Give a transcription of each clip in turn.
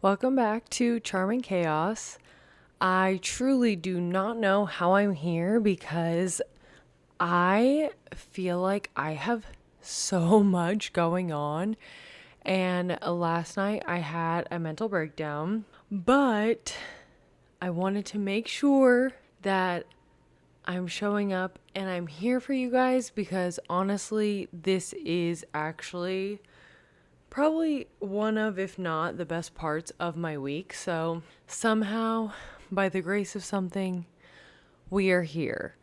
Welcome back to Charming Chaos. I truly do not know how I'm here because I feel like I have so much going on. And last night I had a mental breakdown, but I wanted to make sure that I'm showing up and I'm here for you guys because honestly, this is actually probably one of, if not the best parts of my week. So somehow, by the grace of something, we are here.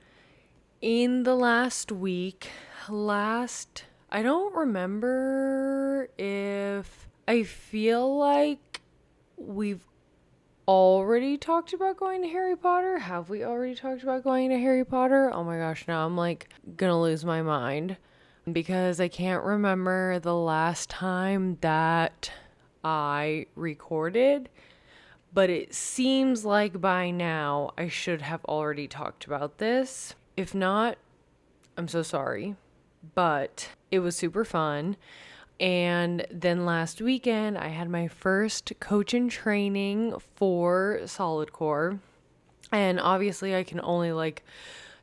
In the last week, I don't remember if I feel like we've already talked about going to Harry Potter. Have we already talked about going to Harry Potter? Oh my gosh, now I'm like gonna lose my mind because I can't remember the last time that I recorded, but it seems like by now I should have already talked about this. If not, I'm so sorry, but it was super fun. And then last weekend, I had my first coach in training for Solidcore. And obviously, I can only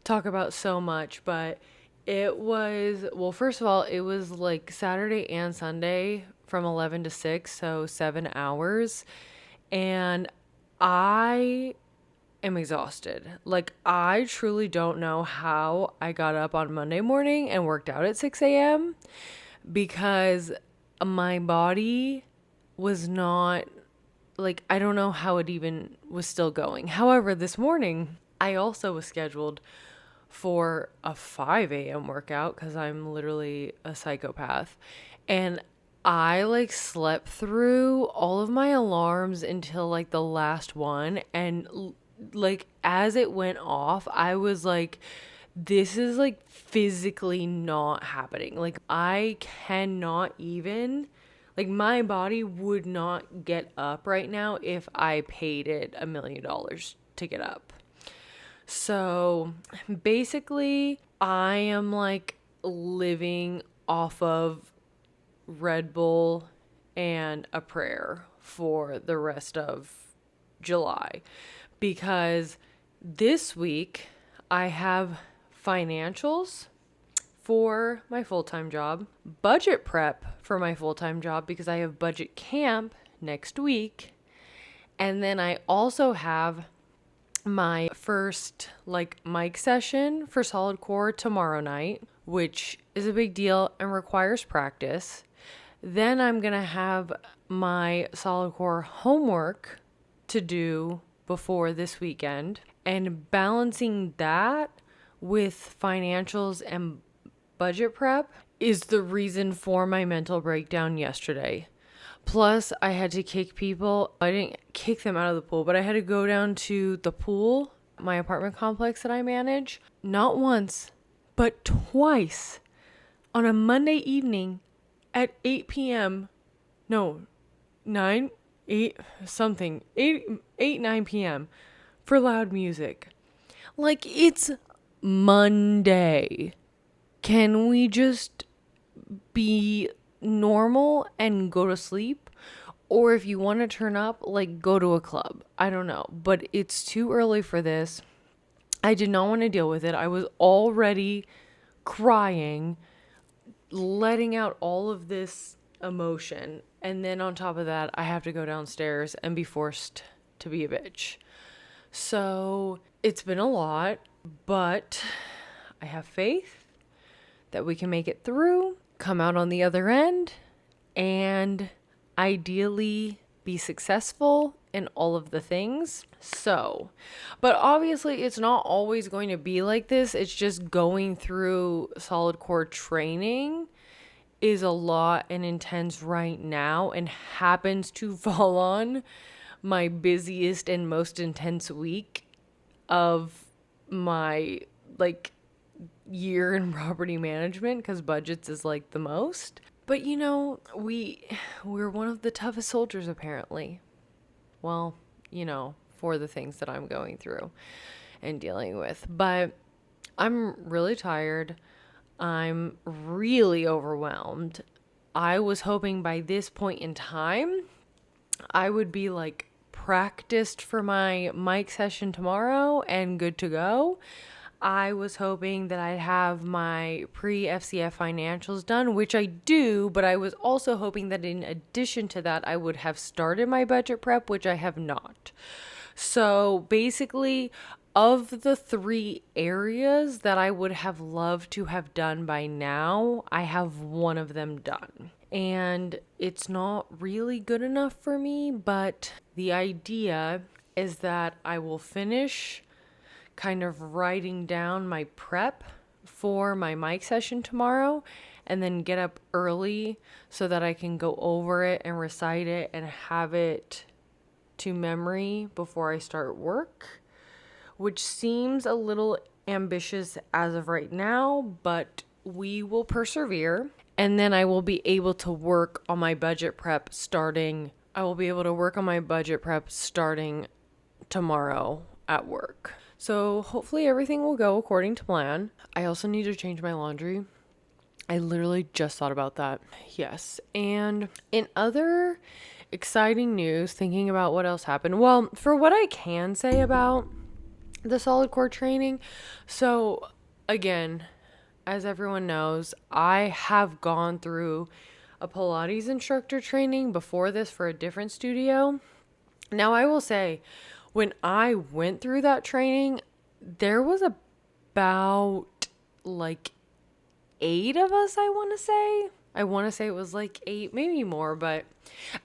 talk about so much, but it was, well, first of all, it was like Saturday and Sunday from 11 to 6, so 7 hours. And I am exhausted. Like, I truly don't know how I got up on Monday morning and worked out at 6 a.m. because my body was not, like, I don't know how it even was still going. However, this morning, I also was scheduled for a 5 a.m. workout because I'm literally a psychopath. And I slept through all of my alarms until the last one. And as it went off, I was like, this is physically not happening. I cannot even, my body would not get up right now if I paid it $1 million to get up. So basically, I am living off of Red Bull and a prayer for the rest of July because this week I have financials for my full-time job, budget prep for my full-time job because I have budget camp next week, and then I also have my first mic session for Solidcore tomorrow night, which is a big deal and requires practice. Then I'm gonna have my Solidcore homework to do before this weekend, and balancing that with financials and budget prep is the reason for my mental breakdown yesterday. Plus, I had to kick people. I didn't kick them out of the pool, but I had to go down to the pool, my apartment complex that I manage, not once, but twice on a Monday evening at 8 p.m. No, 9, 8, something, 9 p.m. for loud music. It's Monday. Can we just be normal and go to sleep? Or if you want to turn up, go to a club. I don't know, but it's too early for this. I did not want to deal with it. I was already crying, letting out all of this emotion, and then on top of that, I have to go downstairs and be forced to be a bitch. So it's been a lot, but I have faith that we can make it through, come out on the other end, and ideally be successful in all of the things. So, but obviously it's not always going to be like this. It's just going through Solidcore training is a lot and intense right now and happens to fall on my busiest and most intense week of my year in property management because budgets is the most. But we're one of the toughest soldiers apparently. Well, for the things that I'm going through and dealing with. But I'm really tired. I'm really overwhelmed. I was hoping by this point in time I would be like practiced for my mic session tomorrow and good to go. I was hoping that I'd have my pre-FCF financials done, which I do, but I was also hoping that in addition to that, I would have started my budget prep, which I have not. So basically, of the three areas that I would have loved to have done by now, I have one of them done. And it's not really good enough for me, but the idea is that I will finish kind of writing down my prep for my mic session tomorrow and then get up early so that I can go over it and recite it and have it to memory before I start work, which seems a little ambitious as of right now, but we will persevere. And then I will be able to work on my budget prep starting tomorrow at work. So hopefully everything will go according to plan. I also need to change my laundry. I literally just thought about that. Yes. And in other exciting news, thinking about what else happened. Well, for what I can say about the Solidcore training. So again, as everyone knows, I have gone through a Pilates instructor training before this for a different studio. Now I will say, when I went through that training, there was about like 8 of us, I want to say. I want to say it was like 8, maybe more, but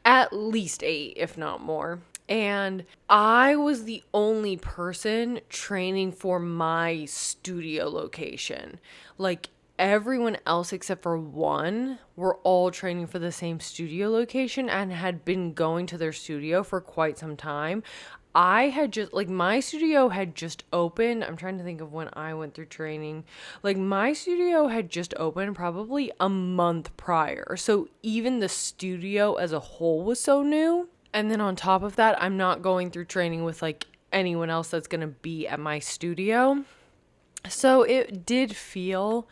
at least 8, if not more. And I was the only person training for my studio location. Like everyone else except for one were all training for the same studio location and had been going to their studio for quite some time. I had just, like, my studio had just opened. I'm trying to think of when I went through training. Like, my studio had just opened probably a month prior. So even the studio as a whole was so new. And then on top of that, I'm not going through training with, like, anyone else that's going to be at my studio. So it did feel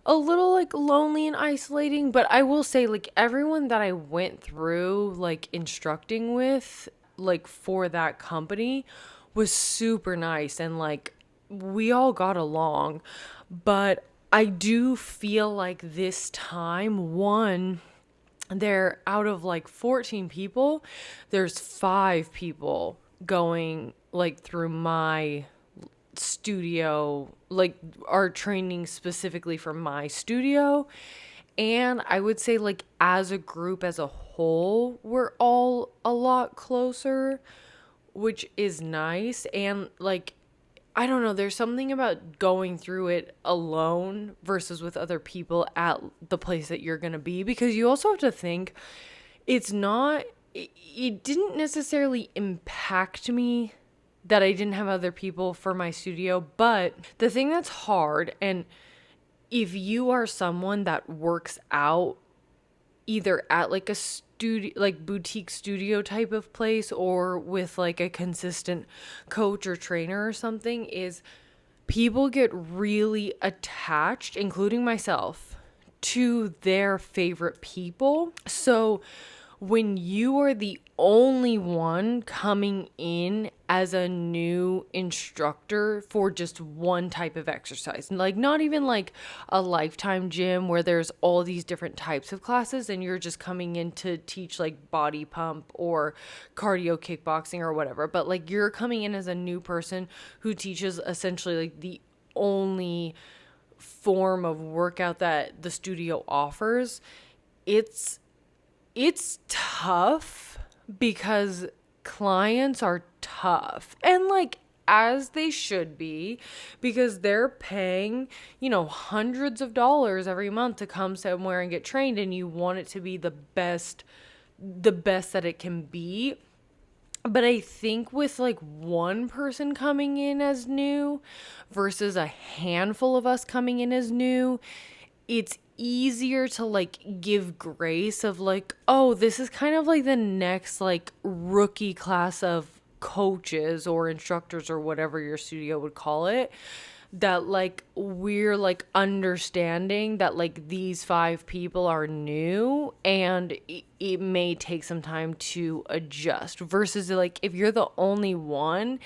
a little, like, lonely and isolating. But I will say, like, everyone that I went through, like, instructing with, like, for that company was super nice, and like we all got along. But I do feel like this time, one, they're out of like 14 people, there's 5 people going like through my studio, like are training specifically for my studio. And I would say, like, as a group as a whole, we're all a lot closer, which is nice. And, like, I don't know, there's something about going through it alone versus with other people at the place that you're going to be. Because you also have to think, it didn't necessarily impact me that I didn't have other people for my studio. But the thing that's hard, and if you are someone that works out either at like a studio, like boutique studio type of place, or with like a consistent coach or trainer or something, is people get really attached, including myself, to their favorite people. So when you are the only one coming in as a new instructor for just one type of exercise, like not even like a Lifetime gym where there's all these different types of classes and you're just coming in to teach like body pump or cardio kickboxing or whatever, but like you're coming in as a new person who teaches essentially like the only form of workout that the studio offers. It's tough because clients are tough, and like as they should be, because they're paying, hundreds of dollars every month to come somewhere and get trained, and you want it to be the best that it can be. But I think with like one person coming in as new versus a handful of us coming in as new, it's easier to like give grace of like, oh, this is kind of like the next like rookie class of coaches or instructors or whatever your studio would call it, that like we're like understanding that like these 5 people are new and it may take some time to adjust versus like if you're the only one.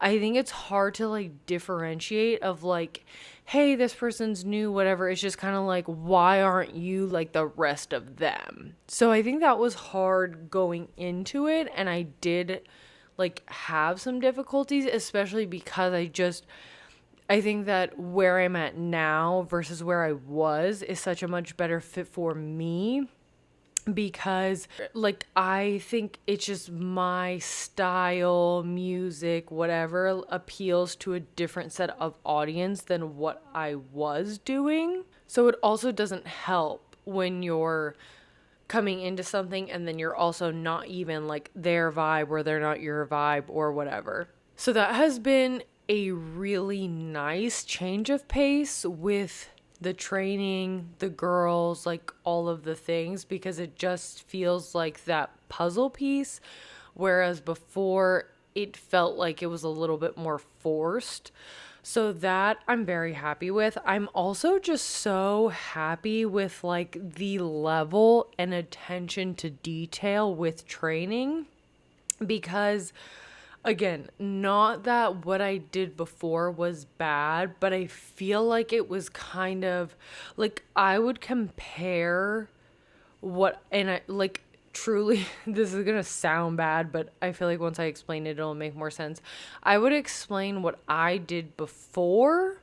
I think it's hard to like differentiate of like, hey, this person's new, whatever. It's just kind of like, why aren't you like the rest of them? So I think that was hard going into it. And I did like have some difficulties, especially because I think that where I'm at now versus where I was is such a much better fit for me because like I think it's just my style, music, whatever appeals to a different set of audience than what I was doing. So it also doesn't help when you're coming into something and then you're also not even like their vibe or they're not your vibe or whatever. So that has been a really nice change of pace with the training, the girls, like all of the things, because it just feels like that puzzle piece. Whereas before, it felt like it was a little bit more forced. So that I'm very happy with. I'm also just so happy with like the level and attention to detail with training because again, not that what I did before was bad, but I feel like it was kind of like I would compare what, and I like truly, this is gonna sound bad, but I feel like once I explain it, it'll make more sense. I would explain what I did before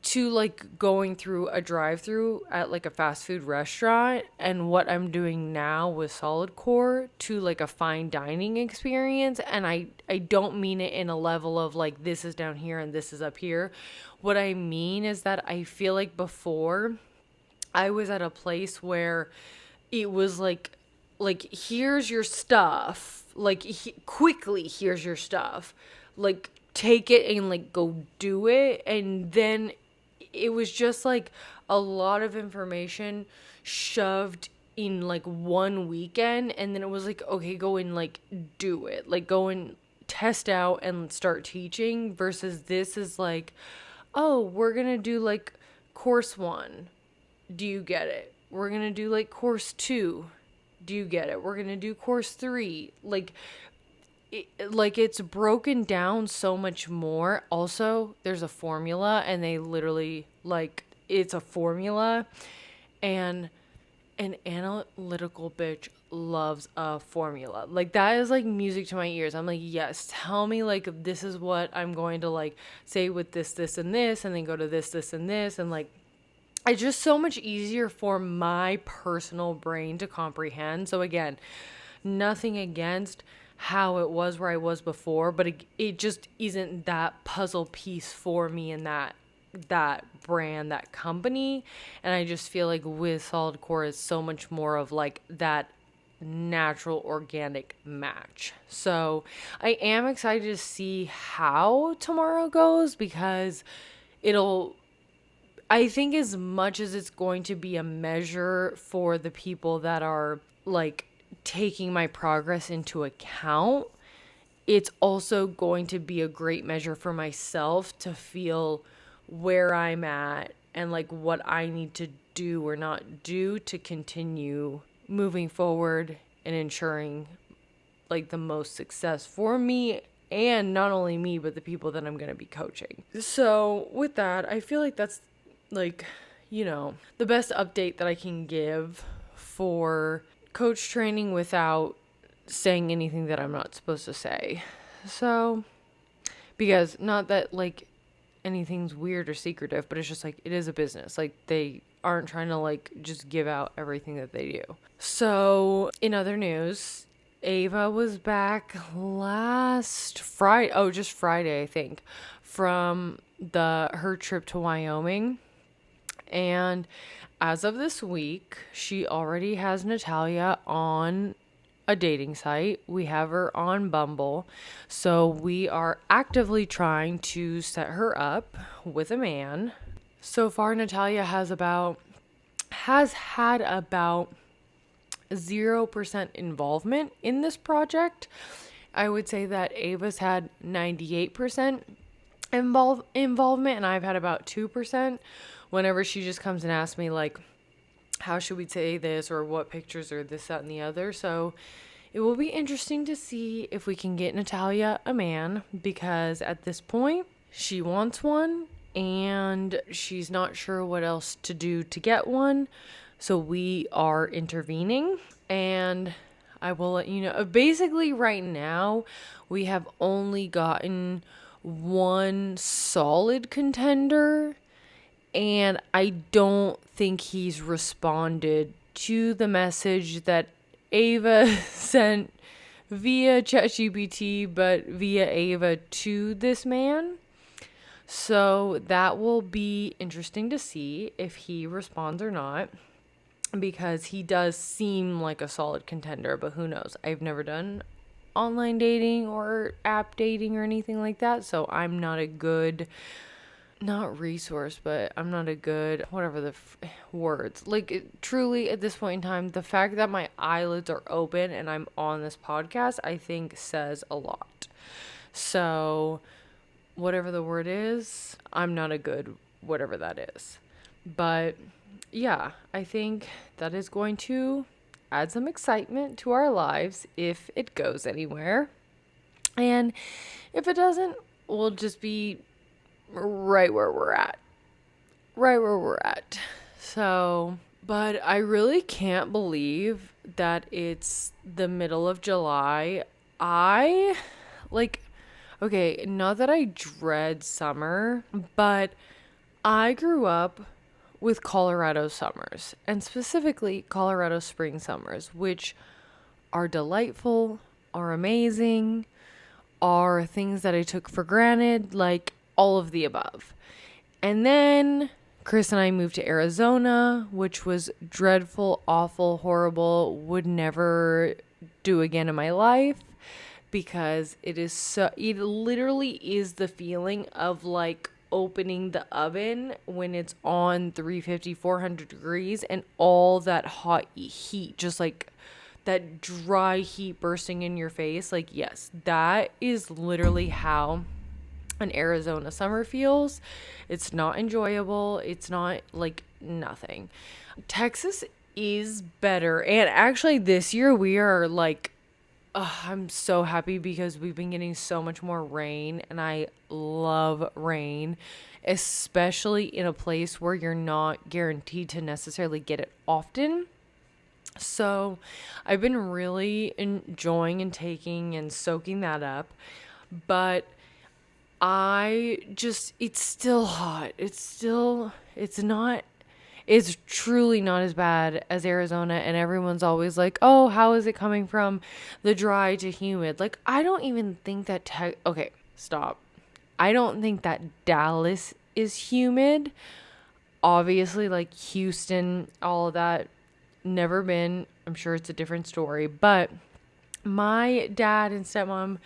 to like going through a drive-through at like a fast food restaurant and what I'm doing now with Solidcore to like a fine dining experience. And I don't mean it in a level of like this is down here and this is up here. What I mean is that I feel like before I was at a place where it was like here's your stuff, like quickly here's your stuff, like take it and like go do it. And then it was just like a lot of information shoved in like one weekend, and then it was like, okay, go and like do it, like go and test out and start teaching, versus this is like, oh, we're gonna do like course 1, do you get it? We're gonna do like course 2, do you get it? We're gonna do course 3. Like it's broken down so much more. Also, there's a formula, and they literally like it's a formula, and an analytical bitch loves a formula. Like that is like music to my ears. I'm like, yes, tell me like this is what I'm going to like say with this and this, and then go to this and this, and like it's just so much easier for my personal brain to comprehend. So again, nothing against how it was where I was before, but it just isn't that puzzle piece for me in that brand, that company. And I just feel like with Solidcore is so much more of like that natural organic match. So I am excited to see how tomorrow goes, because I think as much as it's going to be a measure for the people that are like taking my progress into account, it's also going to be a great measure for myself to feel where I'm at and like what I need to do or not do to continue moving forward and ensuring like the most success for me, and not only me but the people that I'm going to be coaching. So with that, I feel like that's like, the best update that I can give for coach training without saying anything that I'm not supposed to say. So, because not that like anything's weird or secretive, but it's just like it is a business. Like they aren't trying to like just give out everything that they do. So, in other news, Ava was back last Friday. Oh, just Friday, I think, from her trip to Wyoming. And as of this week, she already has Natalia on a dating site. We have her on Bumble. So we are actively trying to set her up with a man. So far, Natalia has had about 0% involvement in this project. I would say that Ava's had 98%. involvement, and I've had about 2% whenever she just comes and asks me like, how should we say this, or what pictures, or this, that, and the other. So it will be interesting to see if we can get Natalia a man, because at this point she wants one and she's not sure what else to do to get one. So we are intervening, and I will let you know. Basically, right now, we have only gotten one solid contender, and I don't think he's responded to the message that Ava sent via ChatGPT, but via Ava to this man. So that will be interesting to see if he responds or not, because he does seem like a solid contender, but who knows? I've never done online dating or app dating or anything like that, so I'm not a good, not resource, but I'm not a good, whatever the words. Like, truly, at this point in time, the fact that my eyelids are open and I'm on this podcast, I think says a lot. So, whatever the word is, I'm not a good, whatever that is. But, yeah, I think that is going to add some excitement to our lives if it goes anywhere. And if it doesn't, we'll just be right where we're at. Right where we're at. So, but I really can't believe that it's the middle of July. Okay, not that I dread summer, but I grew up with Colorado summers, and specifically Colorado spring summers, which are delightful, are amazing, are things that I took for granted, like all of the above. And then Chris and I moved to Arizona, which was dreadful, awful, horrible, would never do again in my life, because it literally is the feeling of like opening the oven when it's on 350, 400 degrees, and all that hot heat, just like that dry heat bursting in your face. Like, yes, that is literally how an Arizona summer feels. It's not enjoyable. It's not, like, nothing. Texas is better. And actually this year we are like, I'm so happy because we've been getting so much more rain, and I love rain, especially in a place where you're not guaranteed to necessarily get it often. So I've been really enjoying and taking and soaking that up. But it's still hot. It's truly not as bad as Arizona, and everyone's always like, oh, how is it coming from the dry to humid? Like, I don't even think that, okay, stop. I don't think that Dallas is humid. Obviously, like Houston, all of that, never been. I'm sure it's a different story, but my dad and stepmom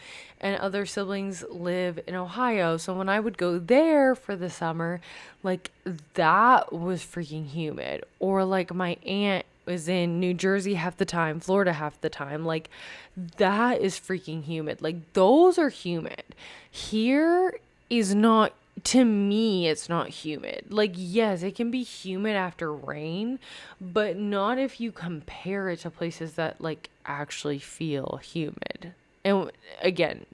and other siblings live in Ohio. So when I would go there for the summer, like, that was freaking humid. Or like my aunt was in New Jersey half the time, Florida half the time. Like, that is freaking humid. Like, those are humid. Here is not, to me, it's not humid. Like, yes, it can be humid after rain, but not if you compare it to places that like actually feel humid. And again,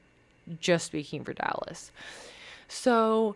just speaking for Dallas. So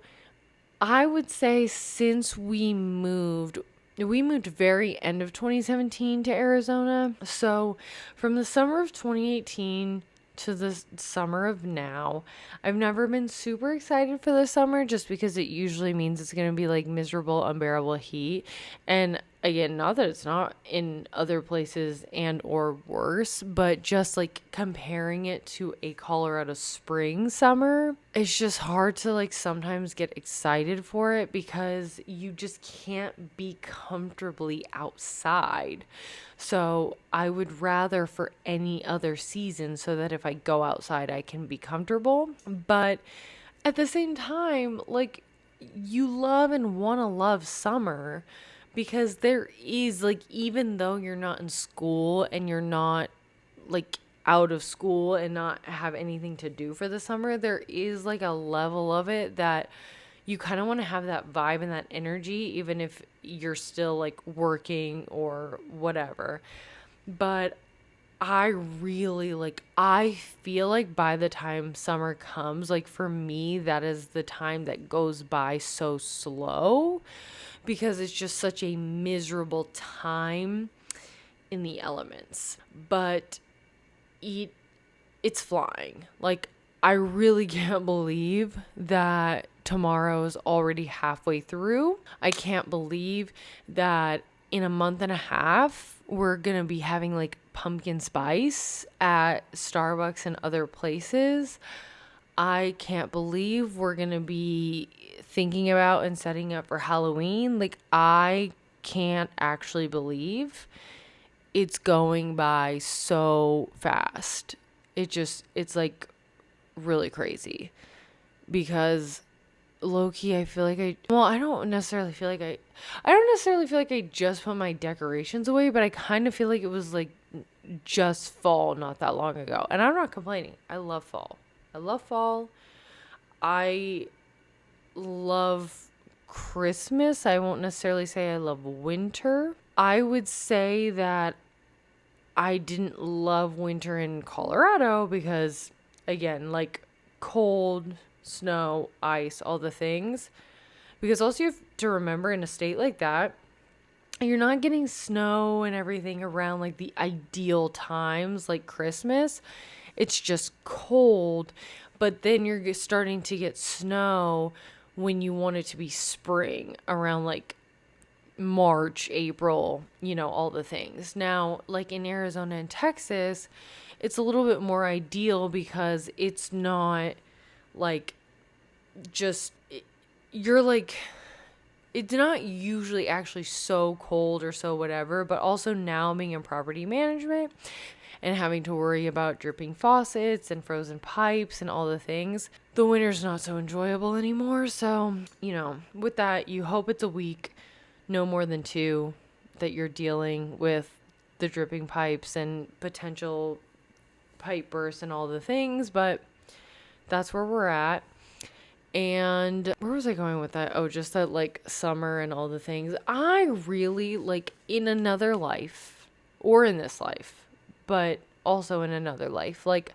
I would say since we moved very end of 2017 to Arizona. So from the summer of 2018 to the summer of now, I've never been super excited for the summer, just because it usually means it's going to be like miserable, unbearable heat. And again, not that it's not in other places and or worse, but just like comparing it to a Colorado spring summer, it's just hard to like sometimes get excited for it, because you just can't be comfortably outside. So I would rather for any other season, so that if I go outside, I can be comfortable. But at the same time, like, you love and want to love summer, because there is like, even though you're not in school and you're not like out of school and not have anything to do for the summer, there is like a level of it that you kind of want to have that vibe and that energy, even if you're still like working or whatever. But I really like, I feel like by the time summer comes, like for me, that is the time that goes by so slow because it's just such a miserable time in the elements. But it, it's flying. Like, I really can't believe that tomorrow is already halfway through. I can't believe that in a month and a half, we're going to be having like pumpkin spice at Starbucks and other places. I can't believe we're going to be thinking about and setting up for Halloween. Like, I can't actually believe it's going by so fast. It's like really crazy because low key, I feel like I don't necessarily feel like I just put my decorations away, but I kind of feel like it was like just fall not that long ago. And I'm not complaining. I love fall. I love Christmas. I won't necessarily say I love winter. I would say that I didn't love winter in Colorado because, again, like cold, snow, ice, all the things. Because also you have to remember in a state like that, you're not getting snow and everything around like the ideal times like Christmas. It's just cold. But then you're starting to get snow when you want it to be spring around like March, April, all the things. Now, like in Arizona and Texas, it's a little bit more ideal because it's not like just, you're like, it's not usually actually so cold or so whatever, but also now being in property management and having to worry about dripping faucets and frozen pipes and all the things, the winter's not so enjoyable anymore. So, with that, you hope it's a week, no more than 2, that you're dealing with the dripping pipes and potential pipe bursts and all the things, but that's where we're at. And where was I going with that? Oh, just that like summer and all the things. I really like in another life or in this life, but also in another life, like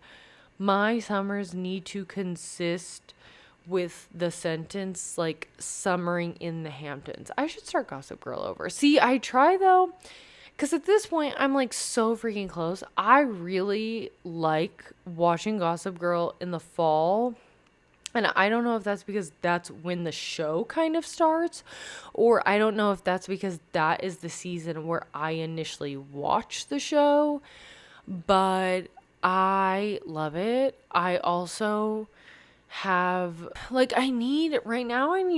my summers need to consist with the sentence like summering in the Hamptons. I should start Gossip Girl over. See, I try though, because at this point I'm like so freaking close. I really like watching Gossip Girl in the fall. And I don't know if that's because that's when the show kind of starts, or I don't know if that's because that is the season where I initially watched the show, but I love it. I also have, like, I need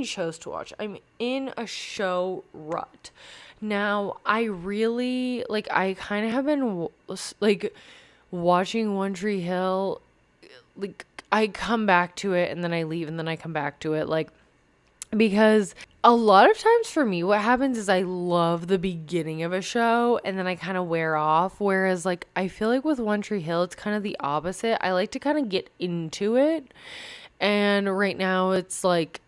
shows to watch. I'm in a show rut. Now, I really, like, I kind of have been, like, watching One Tree Hill, like, I come back to it and then I leave and then I come back to it, like, because a lot of times for me what happens is I love the beginning of a show and then I kind of wear off, whereas like I feel like with One Tree Hill it's kind of the opposite. I like to kind of get into it, and right now it's like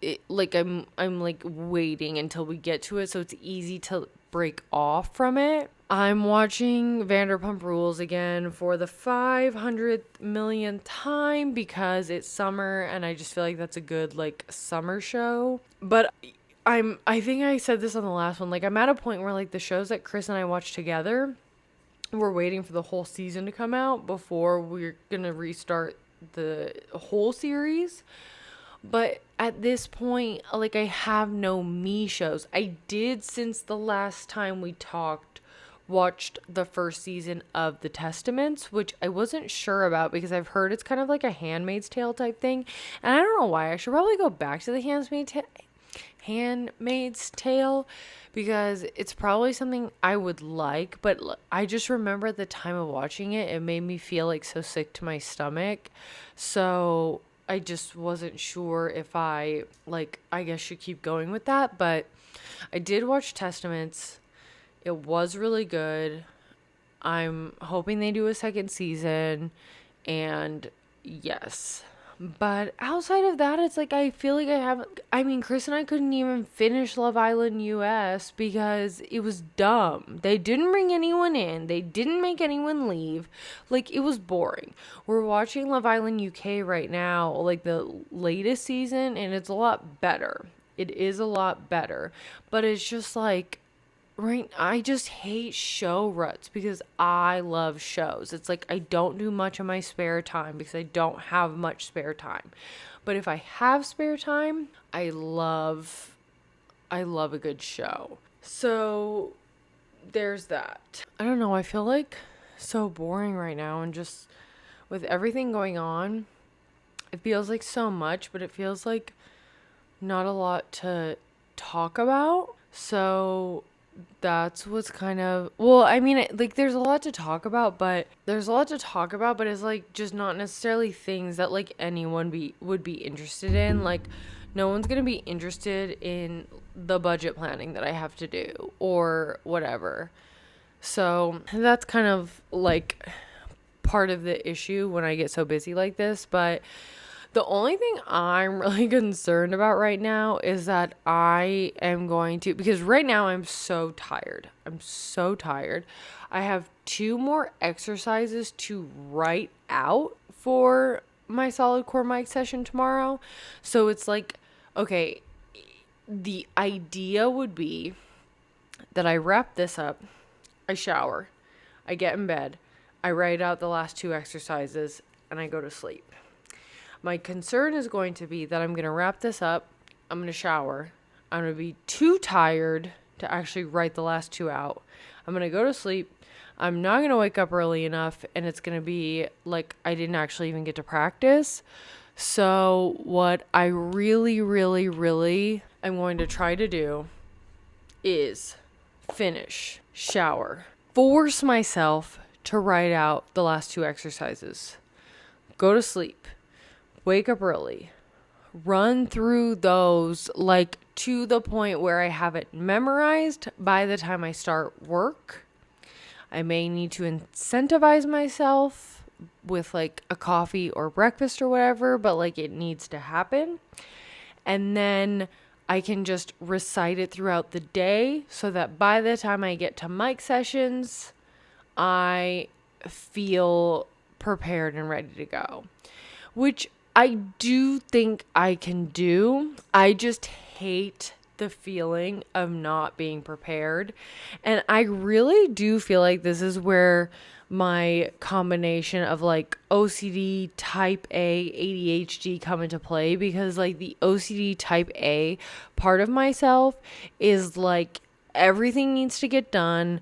I'm like waiting until we get to it so it's easy to break off from it. I'm watching Vanderpump Rules again for the 500th millionth time because it's summer and I just feel like that's a good like summer show. But I think I said this on the last one, like I'm at a point where like the shows that Chris and I watch together, we're waiting for the whole season to come out before we're gonna restart the whole series. But at this point, like I have no me shows. I did, since the last time we talked, watched the first season of The Testaments, which I wasn't sure about because I've heard it's kind of like a Handmaid's Tale type thing. And I don't know why. I should probably go back to the Handmaid's Tale because it's probably something I would like. But I just remember at the time of watching it, it made me feel like so sick to my stomach. So I just wasn't sure if I guess should keep going with that. But I did watch Testaments. It was really good. I'm hoping they do a second season, and yes. But outside of that, it's like I feel like Chris and I couldn't even finish Love Island US because it was dumb. They didn't bring anyone in, they didn't make anyone leave. Like, it was boring. We're watching Love Island UK right now, like the latest season, and it's a lot better. It is a lot better. But it's just like, right, I just hate show ruts because I love shows. It's like I don't do much in my spare time because I don't have much spare time. But if I have spare time, I love a good show. So there's that. I don't know, I feel like so boring right now, and just with everything going on, it feels like so much, but it feels like not a lot to talk about. So that's what's kind of, well, I mean, like, there's a lot to talk about, but it's like just not necessarily things that like anyone would be interested in. Like, no one's gonna be interested in the budget planning that I have to do or whatever. So that's kind of like part of the issue when I get so busy like this. But the only thing I'm really concerned about right now is that I am going to, because right now I'm so tired. I have 2 more exercises to write out for my Solidcore mic session tomorrow. So it's like, okay, the idea would be that I wrap this up, I shower, I get in bed, I write out the last 2 exercises, and I go to sleep. My concern is going to be that I'm going to wrap this up, I'm going to shower, I'm going to be too tired to actually write the last 2 out. I'm going to go to sleep, I'm not going to wake up early enough, and it's going to be like I didn't actually even get to practice. So what I really, really, really am going to try to do is finish, shower, force myself to write out the last 2 exercises, go to sleep, wake up early, run through those like to the point where I have it memorized by the time I start work. I may need to incentivize myself with like a coffee or breakfast or whatever, but like it needs to happen. And then I can just recite it throughout the day so that by the time I get to mic sessions, I feel prepared and ready to go, which I do think I can do. I just hate the feeling of not being prepared. And I really do feel like this is where my combination of like OCD type A, ADHD come into play, because like the OCD type A part of myself is like everything needs to get done.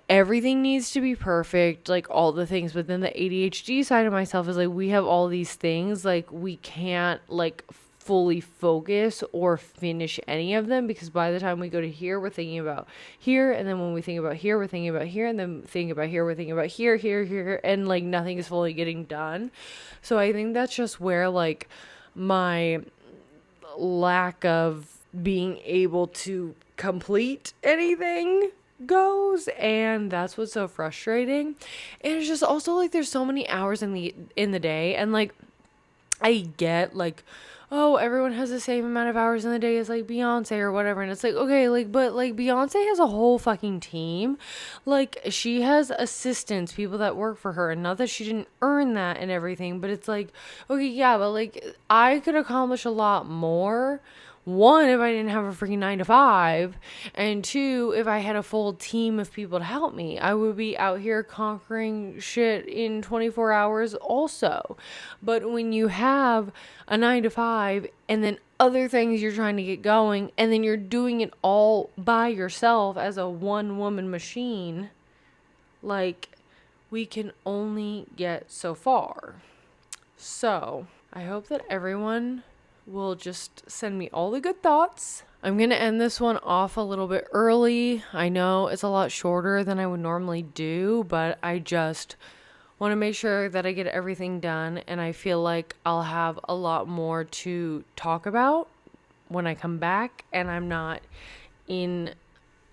Everything needs to be perfect, like all the things. But then the ADHD side of myself is like, we have all these things, like we can't like fully focus or finish any of them, because by the time we go to here, we're thinking about here, and then when we think about here, we're thinking about here, and then thinking about here, we're thinking about here, and like nothing is fully getting done. So I think that's just where like my lack of being able to complete anything goes, and that's what's so frustrating. And it's just also like there's so many hours in the day, and like I get like, oh, everyone has the same amount of hours in the day as like Beyonce or whatever, and it's like, okay, like, but like Beyonce has a whole fucking team. Like, she has assistants, people that work for her, and not that she didn't earn that and everything, but it's like, okay, yeah, but like I could accomplish a lot more. 1, if I didn't have a freaking 9 to 5, and 2, if I had a full team of people to help me. I would be out here conquering shit in 24 hours also. But when you have a 9 to 5 and then other things you're trying to get going, and then you're doing it all by yourself as a one-woman machine, like, we can only get so far. So, I hope that everyone will just send me all the good thoughts. I'm going to end this one off a little bit early. I know it's a lot shorter than I would normally do, but I just want to make sure that I get everything done, and I feel like I'll have a lot more to talk about when I come back, and I'm not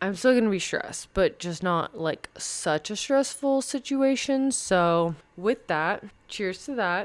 I'm still gonna be stressed, but just not like such a stressful situation. So, with that, cheers to that.